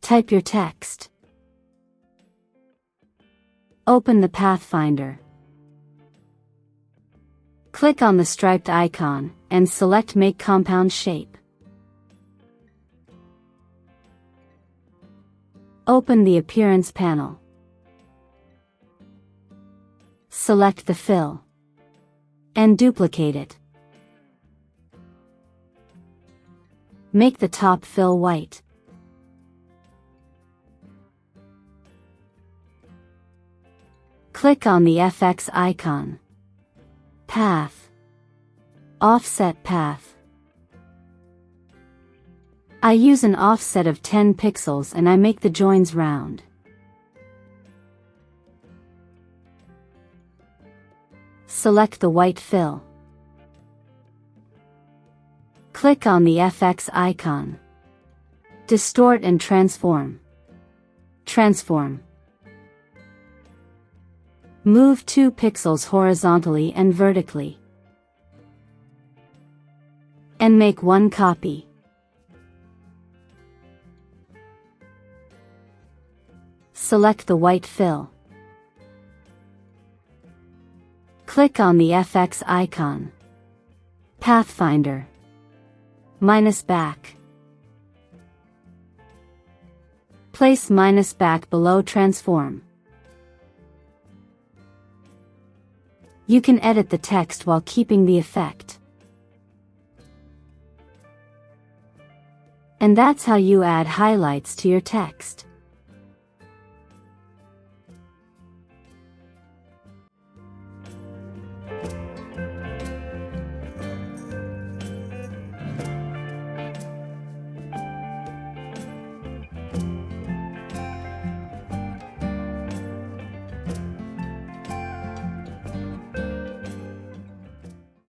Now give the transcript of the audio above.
Type your text. Open the Pathfinder. Click on the striped icon, and select Make Compound Shape. Open the Appearance panel. Select the fill. And duplicate it. Make the top fill white. Click on the FX icon. Path. Offset path. I use an offset of 10 pixels and I make the joins round. Select the white fill. Click on the FX icon. Distort and transform. Transform. Move 2 pixels horizontally and vertically. And make one copy. Select the white fill. Click on the FX icon. Pathfinder. Minus back. Place minus back below transform. You can edit the text while keeping the effect. And that's how you add highlights to your text.